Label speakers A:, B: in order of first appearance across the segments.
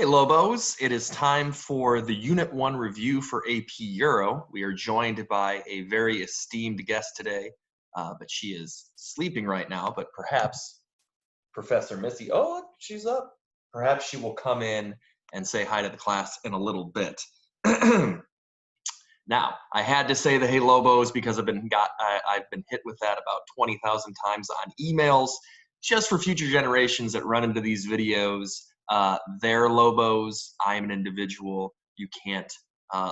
A: Hey Lobos, it is time for the Unit 1 review for AP Euro. We are joined by a very esteemed guest today, but she is sleeping right now, but perhaps Professor Missy, oh, look, she's up. Perhaps she will come in and say hi to the class in a little bit. Now, I had to say the Hey Lobos because I've been hit with that about 20,000 times on emails, just for future generations that run into these videos. They're Lobos. I am an individual. You can't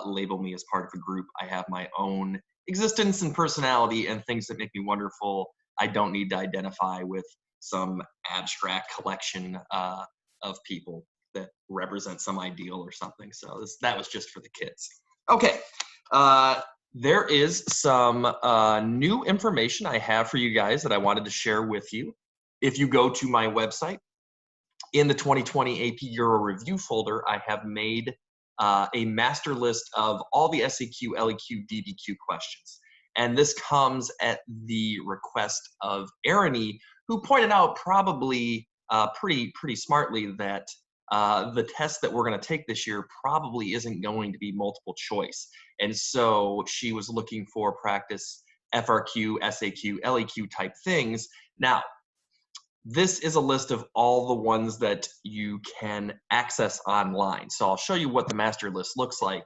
A: label me as part of a group. I have my own existence and personality and things that make me wonderful. I don't need to identify with some abstract collection of people that represent some ideal or something. So that was just for the kids. Okay. There is some new information I have for you guys that I wanted to share with you. If you go to my website, in the 2020 AP Euro Review folder, I have made a master list of all the SAQ, LEQ, DBQ questions. And this comes at the request of Arnie, who pointed out probably pretty smartly that the test that we're going to take this year probably isn't going to be multiple choice. And so she was looking for practice FRQ, SAQ, LEQ type things. Now, this is a list of all the ones that you can access online. So I'll show you what the master list looks like.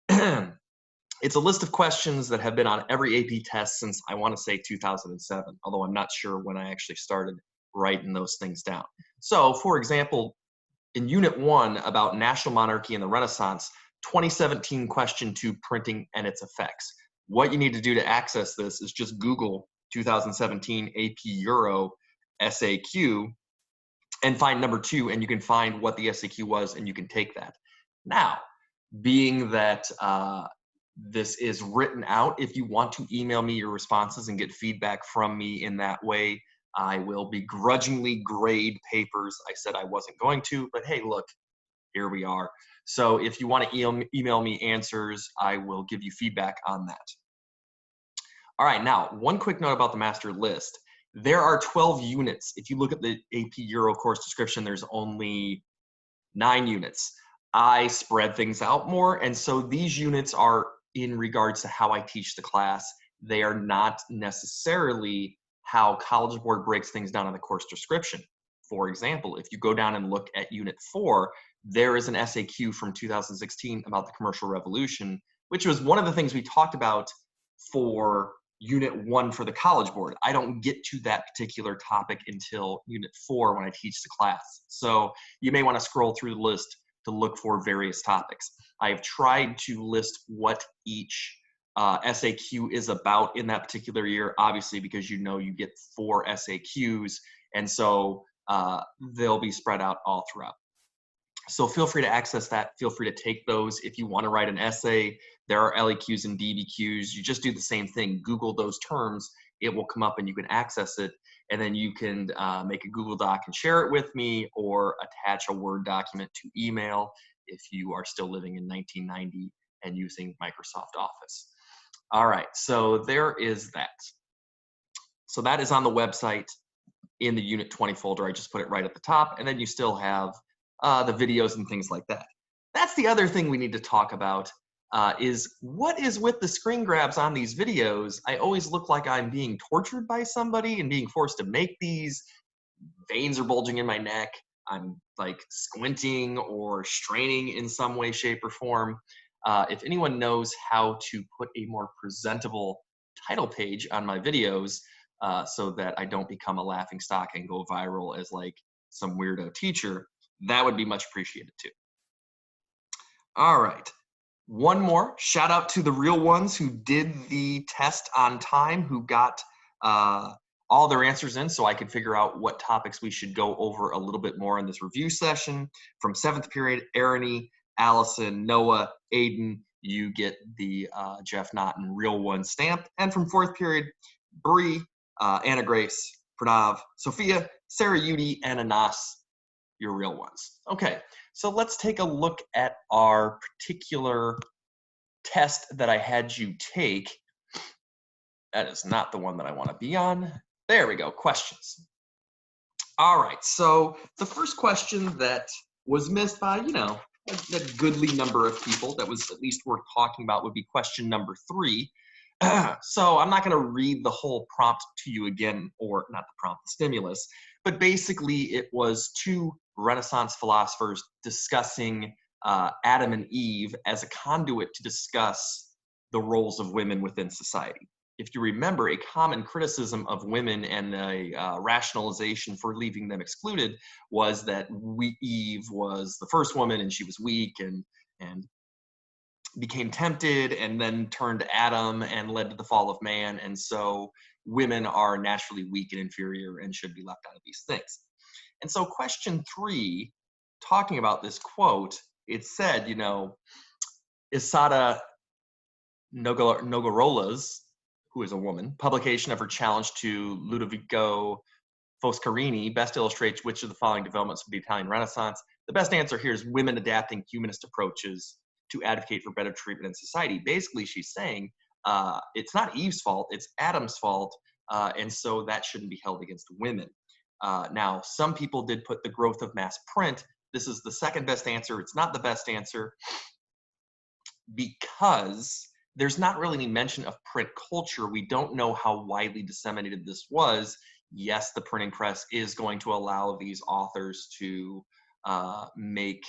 A: It's a list of questions that have been on every AP test since, I want to say, 2007, although I'm not sure when I actually started writing those things down. So, for example, in Unit 1 about national monarchy and the Renaissance, 2017 question 2, printing and its effects. What you need to do to access this is just Google 2017 AP Euro SAQ and find number 2, and you can find what the SAQ was, and you can take that. Now, being that this is written out, if you want to email me your responses and get feedback from me in that way, I will begrudgingly grade papers. I said I wasn't going to, but hey, look, here we are. So if you want to email me answers, I will give you feedback on that. All right, now, one quick note about the master list. There are 12 units. If you look at the AP Euro course description, there's only 9 units. I spread things out more, and so these units are in regards to how I teach the class. They are not necessarily how College Board breaks things down in the course description. For example, if you go down and look at Unit 4, there is an SAQ from 2016 about the Commercial Revolution, which was one of the things we talked about for Unit 1 for the College Board. I don't get to that particular topic until Unit 4 when I teach the class. So you may want to scroll through the list to look for various topics. I have tried to list what each SAQ is about in that particular year, obviously, because you know you get 4 SAQs, and so they'll be spread out all throughout. So feel free to access that. Feel free to take those. If you want to write an essay, there are LEQs and DBQs. You just do the same thing. Google those terms. It will come up and you can access it. And then you can make a Google Doc and share it with me, or attach a Word document to email if you are still living in 1990 and using Microsoft Office. All right, so there is that. So that is on the website in the Unit 20 folder. I just put it right at the top, and then you still have the videos and things like that. That's the other thing we need to talk about, is what is with the screen grabs on these videos. I always look like I'm being tortured by somebody and being forced to make these. Veins are bulging in my neck. I'm like squinting or straining in some way, shape, or form. If anyone knows how to put a more presentable title page on my videos so that I don't become a laughingstock and go viral as like some weirdo teacher, that would be much appreciated too. All right. One more shout out to the real ones who did the test on time, who got all their answers in so I could figure out what topics we should go over a little bit more in this review session. From 7th period, Arnie, Allison, Noah, Aiden, you get the Jeff Naughton real one stamp. And from 4th period, Bree, Anna Grace, Pranav, Sophia, Sarah Yudi, and Anas, your real ones. Okay, so let's take a look at our particular test that I had you take. That is not the one that I want to be on. There we go, questions. All right, so the first question that was missed by, you know, a goodly number of people that was at least worth talking about would be question number 3. So I'm not going to read the whole prompt to you again, or not the prompt, the stimulus, but basically it was 2 Renaissance philosophers discussing Adam and Eve as a conduit to discuss the roles of women within society. If you remember, a common criticism of women and a rationalization for leaving them excluded was that Eve was the first woman and she was weak and became tempted and then turned to Adam and led to the fall of man. And so women are naturally weak and inferior and should be left out of these things. And so question 3, talking about this quote, it said, you know, Isata Nogarola's, who is a woman, publication of her challenge to Ludovico Foscarini best illustrates which of the following developments of the Italian Renaissance. The best answer here is women adapting humanist approaches to advocate for better treatment in society. Basically, she's saying it's not Eve's fault, it's Adam's fault, and so that shouldn't be held against women. Now, some people did put the growth of mass print. This is the second best answer. It's not the best answer because there's not really any mention of print culture. We don't know how widely disseminated this was. Yes, the printing press is going to allow these authors to make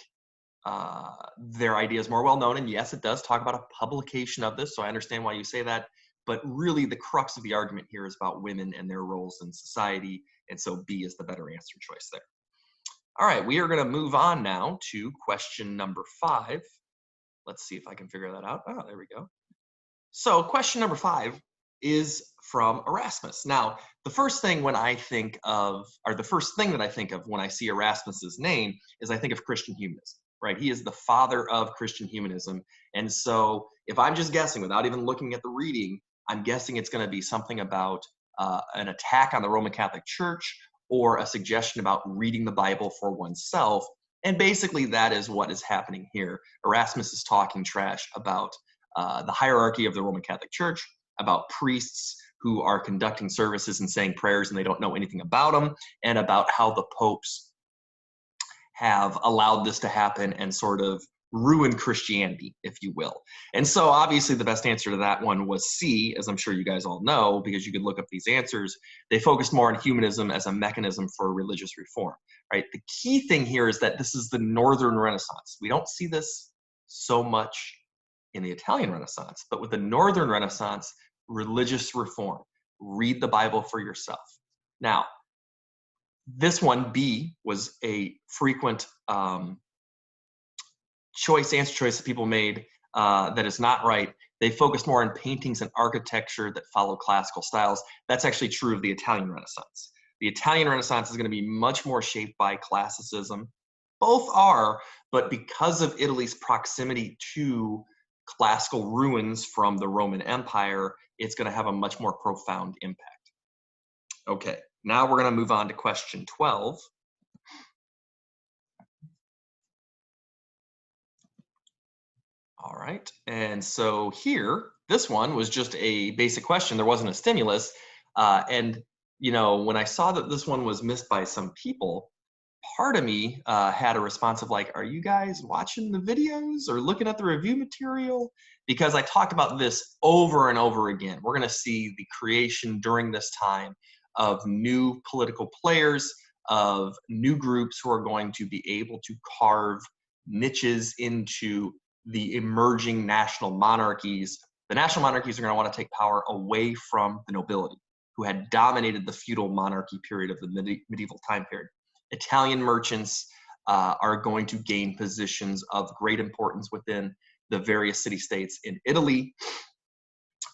A: their ideas more well known. And yes, it does talk about a publication of this, so I understand why you say that. But really, the crux of the argument here is about women and their roles in society, and so B is the better answer choice there. All right, we are going to move on now to question number 5. Let's see if I can figure that out. Oh, there we go. So question number 5 is from Erasmus. Now, the first thing when I think of, or the first thing that I think of when I see Erasmus's name is I think of Christian humanism, right? He is the father of Christian humanism. And so if I'm just guessing without even looking at the reading, I'm guessing it's going to be something about an attack on the Roman Catholic Church or a suggestion about reading the Bible for oneself. And basically that is what is happening here. Erasmus is talking trash about the hierarchy of the Roman Catholic Church, about priests who are conducting services and saying prayers and they don't know anything about them, and about how the popes have allowed this to happen and sort of ruined Christianity, if you will. And so obviously the best answer to that one was C, as I'm sure you guys all know, because you could look up these answers. They focused more on humanism as a mechanism for religious reform, right? The key thing here is that this is the Northern Renaissance. We don't see this so much in the Italian Renaissance, but with the Northern Renaissance, religious reform. Read the Bible for yourself. Now, this one, B, was a frequent answer choice that people made that is not right. They focused more on paintings and architecture that follow classical styles. That's actually true of the Italian Renaissance. The Italian Renaissance is going to be much more shaped by classicism. Both are, but because of Italy's proximity to classical ruins from the Roman Empire, it's going to have a much more profound impact. Okay, now we're going to move on to question 12. All right, and so here, this one was just a basic question. There wasn't a stimulus. And, you know, when I saw that this one was missed by some people, part of me had a response of like, are you guys watching the videos or looking at the review material? Because I talked about this over and over again. We're going to see the creation during this time of new political players, of new groups who are going to be able to carve niches into the emerging national monarchies. The national monarchies are going to want to take power away from the nobility, who had dominated the feudal monarchy period of the medieval time period. Italian merchants are going to gain positions of great importance within the various city-states in Italy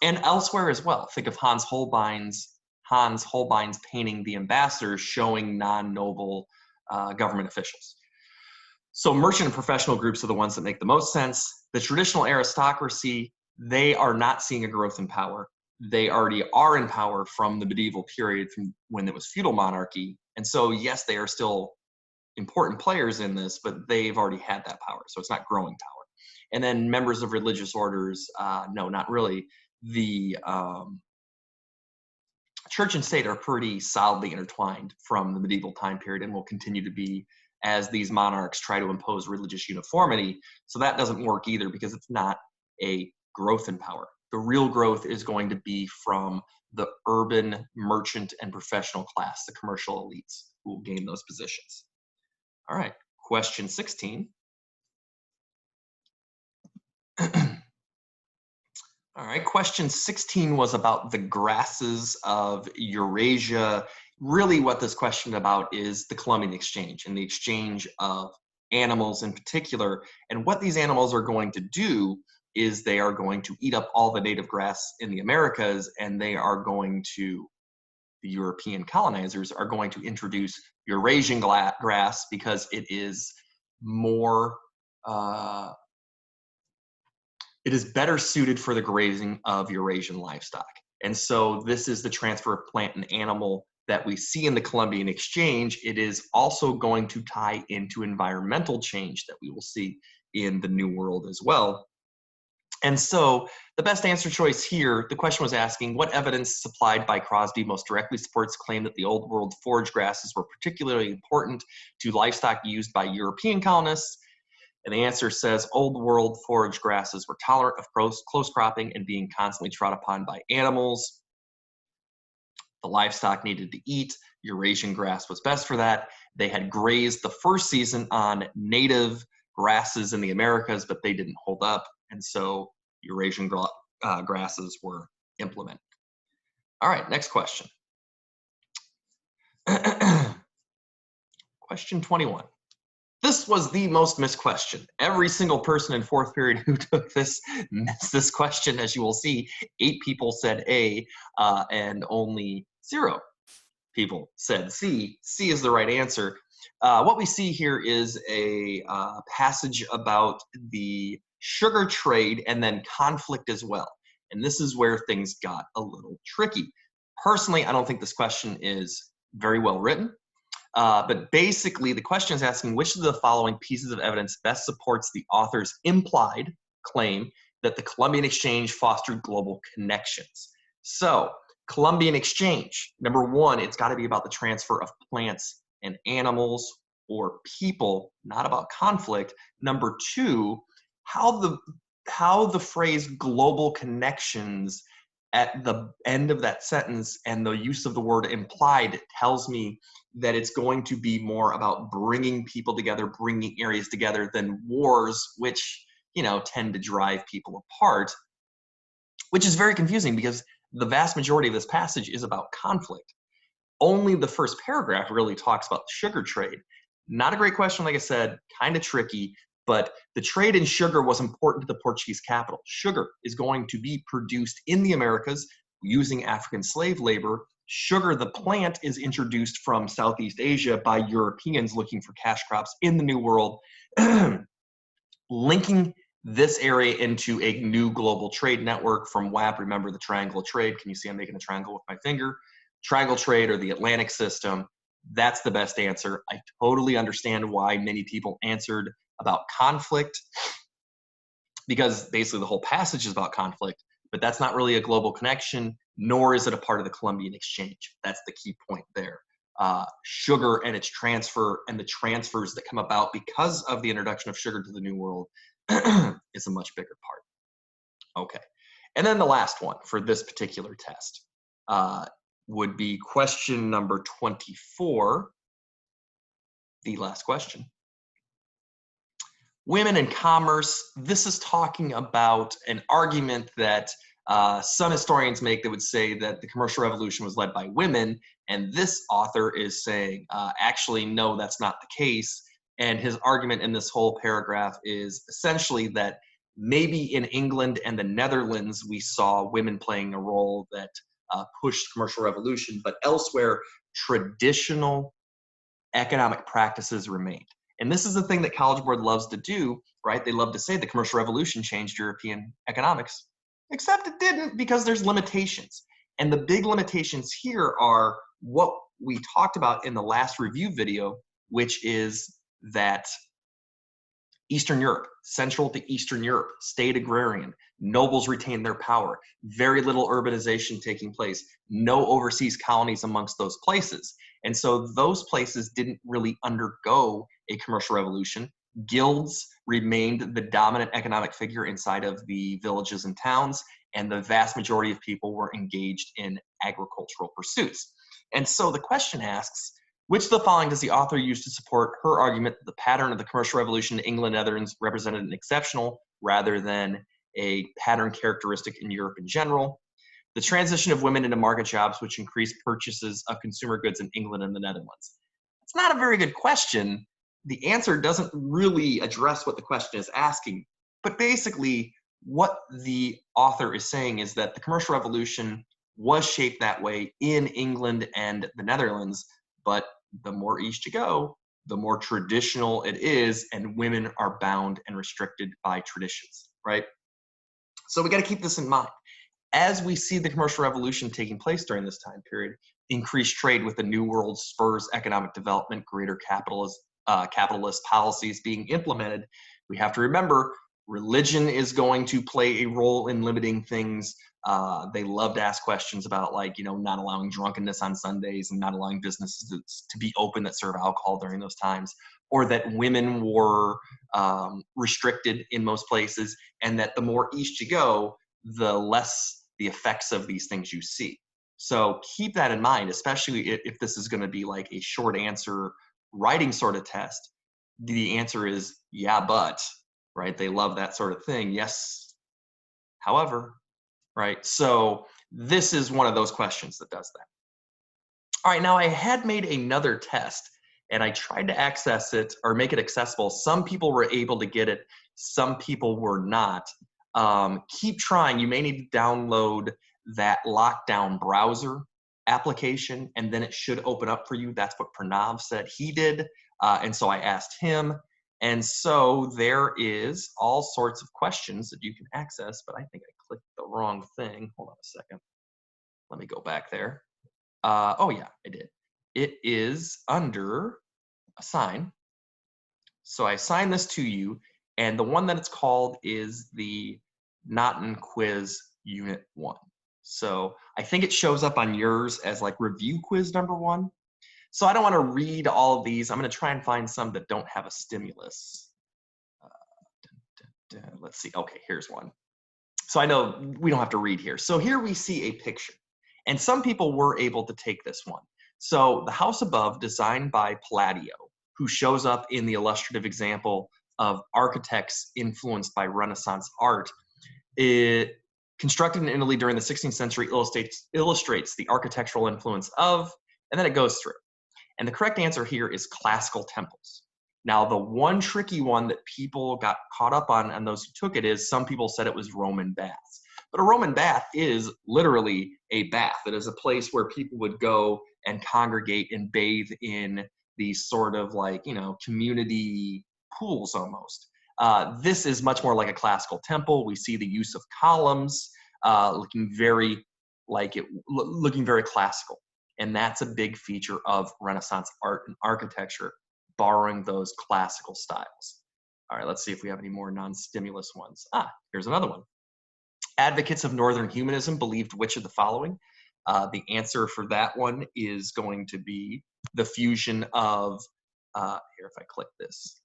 A: and elsewhere as well. Think of Hans Holbein's painting The Ambassadors, showing non-noble government officials. So merchant and professional groups are the ones that make the most sense. The traditional aristocracy, they are not seeing a growth in power. They already are in power from the medieval period, from when it was feudal monarchy. And so, yes, they are still important players in this, but they've already had that power. So it's not growing power. And then members of religious orders, no, not really. The church and state are pretty solidly intertwined from the medieval time period and will continue to be as these monarchs try to impose religious uniformity. So that doesn't work either because it's not a growth in power. The real growth is going to be from the urban merchant and professional class, the commercial elites, who will gain those positions. All right, question 16. All right, question 16 was about the grasses of Eurasia. Really what this question about is the Columbian Exchange and the exchange of animals in particular. And what these animals are going to do is they are going to eat up all the native grass in the Americas, and they are going to, the European colonizers are going to introduce Eurasian grass because it is more, it is better suited for the grazing of Eurasian livestock. And so this is the transfer of plant and animal that we see in the Columbian Exchange. It is also going to tie into environmental change that we will see in the New World as well. And so the best answer choice here, the question was asking, what evidence supplied by Crosby most directly supports claim that the Old World forage grasses were particularly important to livestock used by European colonists? And the answer says Old World forage grasses were tolerant of close cropping and being constantly trod upon by animals. The livestock needed to eat. Eurasian grass was best for that. They had grazed the first season on native grasses in the Americas, but they didn't hold up. And so Eurasian grasses were implemented. All right, next question. Question 21. This was the most missed question. Every single person in fourth period who took this missed this question. As you will see, 8 people said A, and only 0 people said C. C is the right answer. What we see here is a passage about the sugar trade and then conflict as well. And this is where things got a little tricky. Personally, I don't think this question is very well written. But basically, the question is asking which of the following pieces of evidence best supports the author's implied claim that the Columbian Exchange fostered global connections. So, Columbian Exchange, number 1, it's got to be about the transfer of plants and animals or people, not about conflict. Number 2, how the phrase global connections at the end of that sentence and the use of the word implied tells me that it's going to be more about bringing people together, bringing areas together than wars, which, tend to drive people apart, which is very confusing because the vast majority of this passage is about conflict. Only the first paragraph really talks about the sugar trade. Not a great question, like I said, kind of tricky, but the trade in sugar was important to the Portuguese capital. Sugar is going to be produced in the Americas using African slave labor. Sugar, the plant, is introduced from Southeast Asia by Europeans looking for cash crops in the New World, linking this area into a new global trade network from WAP. Remember the triangle of trade. Can you see I'm making a triangle with my finger? Triangle trade, or the Atlantic system. That's the best answer. I totally understand why many people answered about conflict, because basically the whole passage is about conflict, but that's not really a global connection, nor is it a part of the Columbian Exchange. That's the key point there. Sugar and its transfer and the transfers that come about because of the introduction of sugar to the New World is a much bigger part. Okay, and then the last one for this particular test would be question number 24, the last question. Women in commerce. This is talking about an argument that some historians make that would say that the commercial revolution was led by women, and this author is saying, actually, no, that's not the case. And his argument in this whole paragraph is essentially that maybe in England and the Netherlands, we saw women playing a role that pushed commercial revolution, but elsewhere, traditional economic practices remained. And this is the thing that College Board loves to do, right? They love to say the commercial revolution changed European economics, except it didn't, because there's limitations. And the big limitations here are what we talked about in the last review video, which is that Eastern Europe, Central to Eastern Europe, stayed agrarian. Nobles retained their power. Very little urbanization taking place. No overseas colonies amongst those places. And so those places didn't really undergo a commercial revolution. Guilds remained the dominant economic figure inside of the villages and towns, and the vast majority of people were engaged in agricultural pursuits. And so the question asks, which of the following does the author use to support her argument that the pattern of the commercial revolution in England and Netherlands represented an exceptional rather than a pattern characteristic in Europe in general? The transition of women into market jobs, which increased purchases of consumer goods in England and the Netherlands. It's not a very good question. The answer doesn't really address what the question is asking. But basically, what the author is saying is that the commercial revolution was shaped that way in England and the Netherlands, but the more east you go, the more traditional it is, and women are bound and restricted by traditions, right? So we got to keep this in mind. As we see the commercial revolution taking place during this time period, increased trade with the New World spurs economic development, greater capitalist policies being implemented, we have to remember religion is going to play a role in limiting things. They love to ask questions about, like, not allowing drunkenness on Sundays and not allowing businesses to be open that serve alcohol during those times, or that women were restricted in most places, and that the more east you go, the less the effects of these things you see. So keep that in mind, especially if this is going to be like a short answer writing sort of test. The answer is, yeah, but, right? They love that sort of thing. Yes, however, right? So this is one of those questions that does that. All right, now I had made another test and I tried to access it or make it accessible. Some people were able to get it, some people were not. Keep trying. You may need to download that lockdown browser application, and then it should open up for you. That's what Pranav said he did. And so I asked him. And so there is all sorts of questions that you can access, but I think I clicked the wrong thing. Hold on a second. Let me go back there. Oh yeah, I did. It is under assign. So I assign this to you, and the one that it's called is the Naughton Quiz Unit 1. So I think it shows up on yours as like review quiz number 1. So I don't want to read all of these. I'm going to try and find some that don't have a stimulus. Let's see. Okay, here's one. So I know we don't have to read here. So here we see a picture. And some people were able to take this one. So the house above, designed by Palladio, who shows up in the illustrative example of architects influenced by Renaissance art, it constructed in Italy during the 16th century illustrates the architectural influence of, and then it goes through. And the correct answer here is classical temples. Now, the one tricky one that people got caught up on, and those who took it, is some people said it was Roman baths. But a Roman bath is literally a bath. It is a place where people would go and congregate and bathe in these sort of like, community pools almost. This is much more like a classical temple. We see the use of columns looking very classical. And that's a big feature of Renaissance art and architecture, borrowing those classical styles. All right, let's see if we have any more non-stimulus ones. Here's another one. Advocates of Northern humanism believed which of the following? The answer for that one is going to be the fusion of, here, if I click this,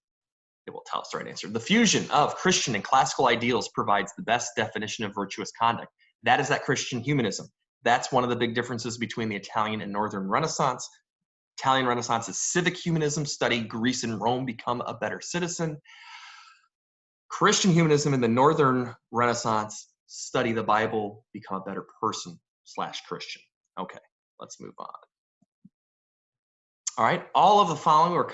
A: it will tell us the right answer. The fusion of Christian and classical ideals provides the best definition of virtuous conduct. That is that Christian humanism. That's one of the big differences between the Italian and Northern Renaissance. Italian Renaissance is civic humanism, study Greece and Rome, become a better citizen. Christian humanism in the Northern Renaissance, study the Bible, become a better person / Christian. Okay, let's move on. All right, all of the following were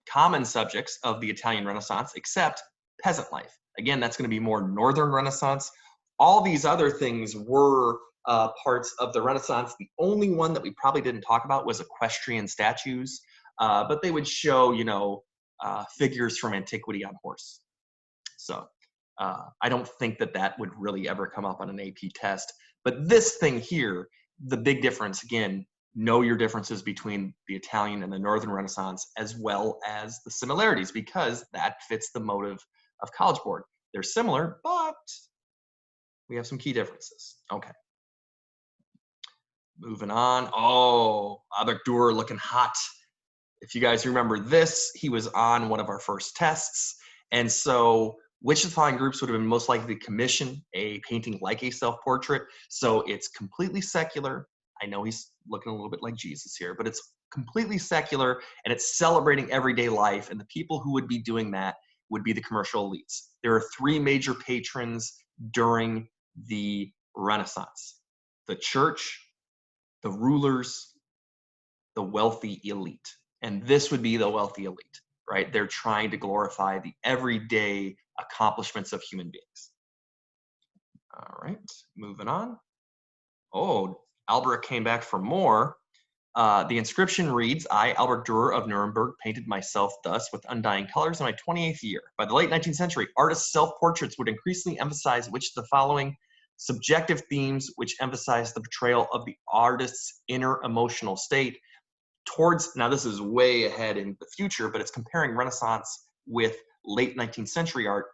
A: common subjects of the Italian Renaissance except peasant life. Again, that's going to be more Northern Renaissance. All these other things were parts of the Renaissance. The only one that we probably didn't talk about was equestrian statues, but they would show, figures from antiquity on horse. So I don't think that would really ever come up on an AP test. But this thing here, the big difference, again, know your differences between the Italian and the Northern Renaissance, as well as the similarities, because that fits the motive of College Board. They're similar, but we have some key differences. Okay. Moving on. Oh, Albrecht Dürer looking hot. If you guys remember this, he was on one of our first tests. And so which of the following groups would have been most likely to commission a painting like a self-portrait? So it's completely secular. I know he's looking a little bit like Jesus here, but it's completely secular and it's celebrating everyday life. And the people who would be doing that would be the commercial elites. There are three major patrons during the Renaissance: the church, the rulers, the wealthy elite. And this would be the wealthy elite, right? They're trying to glorify the everyday accomplishments of human beings. All right, moving on. Oh, Albrecht came back for more. The inscription reads, I, Albrecht Dürer of Nuremberg, painted myself thus with undying colors in my 28th year. By the late 19th century, artists' self-portraits would increasingly emphasize which of the following subjective themes which emphasize the portrayal of the artist's inner emotional state towards, now this is way ahead in the future, but it's comparing Renaissance with late 19th century art.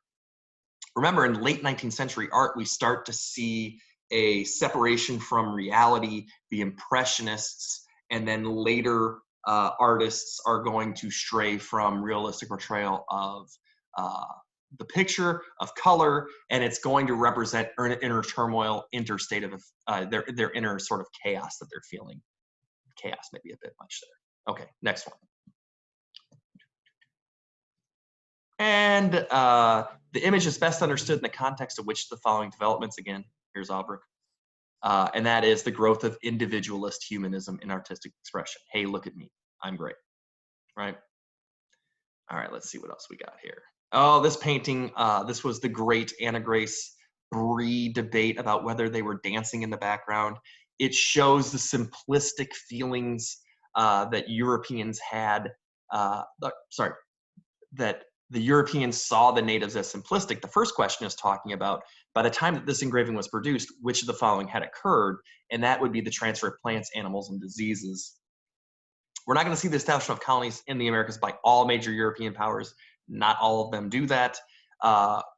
A: Remember, in late 19th century art, we start to see a separation from reality, the Impressionists, and then later artists are going to stray from realistic portrayal of the picture, of color, and it's going to represent inner turmoil, interstate of their inner sort of chaos that they're feeling. Chaos may be a bit much there. Okay, next one. And the image is best understood in the context of which of the following developments, again, here's Albrecht, and that is the growth of individualist humanism in artistic expression. Hey, look at me, I'm great, right? All right, let's see what else we got here. Oh, this painting, this was the great Anna Grace Brie debate about whether they were dancing in the background. It shows the simplistic feelings that Europeans had, that the Europeans saw the natives as simplistic. The first question is talking about, by the time that this engraving was produced, which of the following had occurred, and that would be the transfer of plants, animals, and diseases. We're not going to see the establishment of colonies in the Americas by all major European powers. Not all of them do that.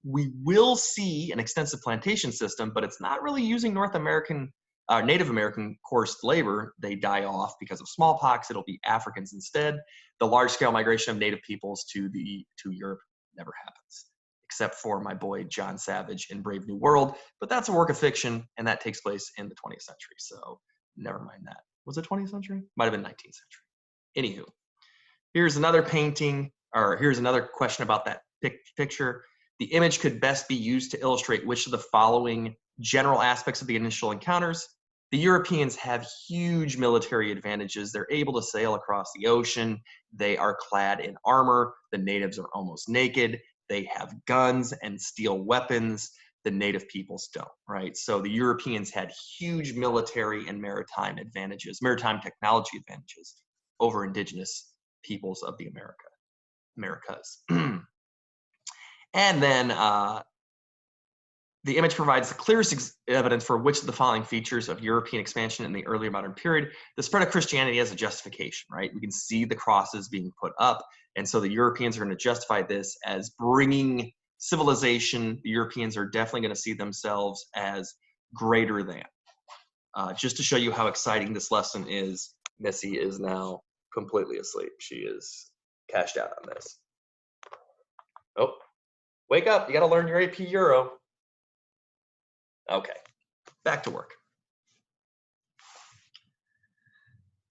A: We will see an extensive plantation system, but it's not really using Native American coarse labor. They die off because of smallpox. It'll be Africans instead. The large-scale migration of Native peoples to Europe never happens, except for my boy John Savage in Brave New World. But that's a work of fiction, and that takes place in the 20th century. So never mind that. Was it 20th century? Might have been 19th century. Anywho, here's another painting, or here's another question about that picture. The image could best be used to illustrate which of the following general aspects of the initial encounters. The Europeans have huge military advantages. They're able to sail across the ocean. They are clad in armor. The natives are almost naked. They have guns and steel weapons. The native peoples don't, right? So the Europeans had huge military and maritime advantages, maritime technology advantages over indigenous peoples of the Americas. And then the image provides the clearest evidence for which of the following features of European expansion in the early modern period, the spread of Christianity as a justification, right? We can see the crosses being put up. And so the Europeans are going to justify this as bringing civilization. The Europeans are definitely going to see themselves as greater than. Just to show you how exciting this lesson is, Missy is now completely asleep. She is cashed out on this. Oh, wake up. You got to learn your AP Euro. Okay, back to work.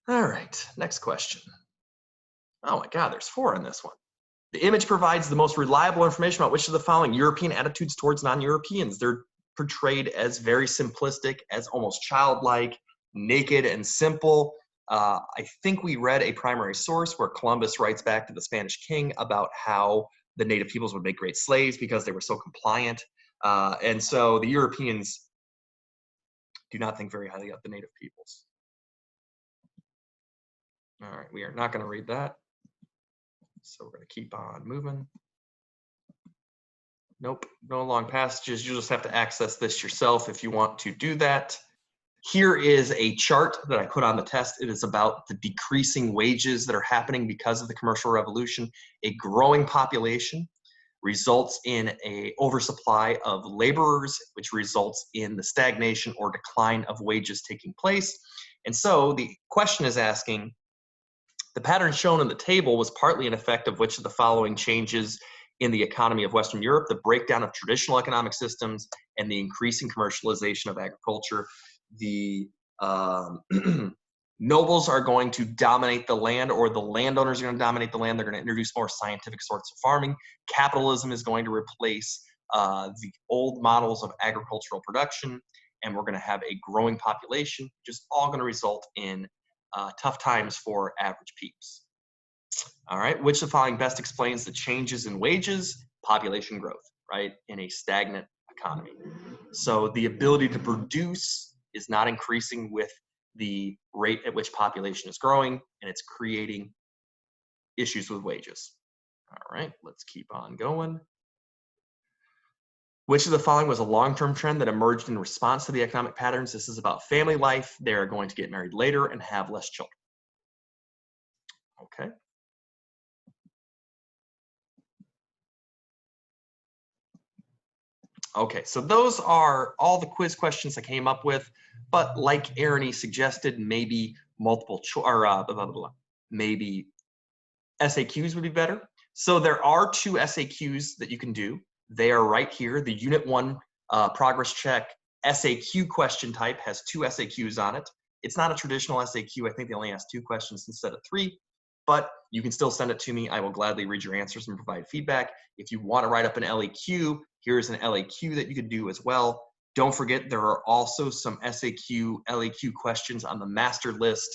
A: All right, next question. Oh my God, there's 4 on this one. The image provides the most reliable information about which of the following European attitudes towards non-Europeans. They're portrayed as very simplistic, as almost childlike, naked and simple. I think we read a primary source where Columbus writes back to the Spanish king about how the native peoples would make great slaves because they were so compliant. And so the Europeans do not think very highly of the native peoples. All right, we are not going to read that. So we're going to keep on moving. Nope, no long passages. You'll just have to access this yourself if you want to do that. Here is a chart that I put on the test. It is about the decreasing wages that are happening because of the commercial revolution. A growing population results in an oversupply of laborers, which results in the stagnation or decline of wages taking place. And so the question is asking, the pattern shown in the table was partly an effect of which of the following changes in the economy of Western Europe: the breakdown of traditional economic systems and the increasing commercialization of agriculture. The nobles are going to dominate the land, or the landowners are going to dominate the land. They're going to introduce more scientific sorts of farming. Capitalism is going to replace the old models of agricultural production, and we're going to have a growing population, which is all going to result in tough times for average peeps. All right, which of the following best explains the changes in wages? Population growth, right, in a stagnant economy. So the ability to produce is not increasing with the rate at which population is growing, and it's creating issues with wages. All right, let's keep on going. Which of the following was a long-term trend that emerged in response to the economic patterns? This is about family life. They're going to get married later and have less children. Okay. Okay, so those are all the quiz questions I came up with, but like Arnie suggested, maybe multiple choice, or blah, blah, blah, maybe SAQs would be better. So there are 2 SAQs that you can do. They are right here. The Unit 1 Progress Check SAQ question type has 2 SAQs on it. It's not a traditional SAQ. I think they only ask 2 questions instead of 3, but you can still send it to me. I will gladly read your answers and provide feedback. If you want to write up an LAQ, here's an LAQ that you could do as well. Don't forget, there are also some SAQ, LAQ questions on the master list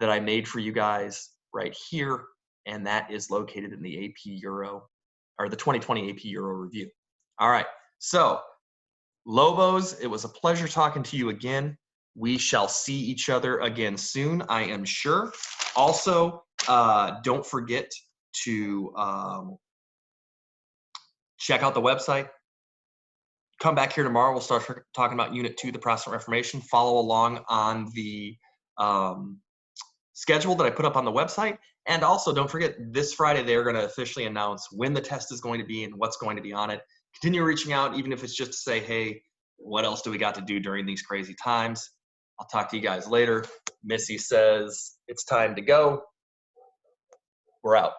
A: that I made for you guys right here, and that is located in the AP Euro, or the 2020 AP Euro review. All right, so Lobos, it was a pleasure talking to you again. We shall see each other again soon, I am sure. Also, don't forget to check out the website. Come back here tomorrow. We'll start talking about Unit 2, the Protestant Reformation. Follow along on the schedule that I put up on the website. And also, don't forget, this Friday, they're going to officially announce when the test is going to be and what's going to be on it. Continue reaching out, even if it's just to say, hey, what else do we got to do during these crazy times? I'll talk to you guys later. Missy says it's time to go. We're out.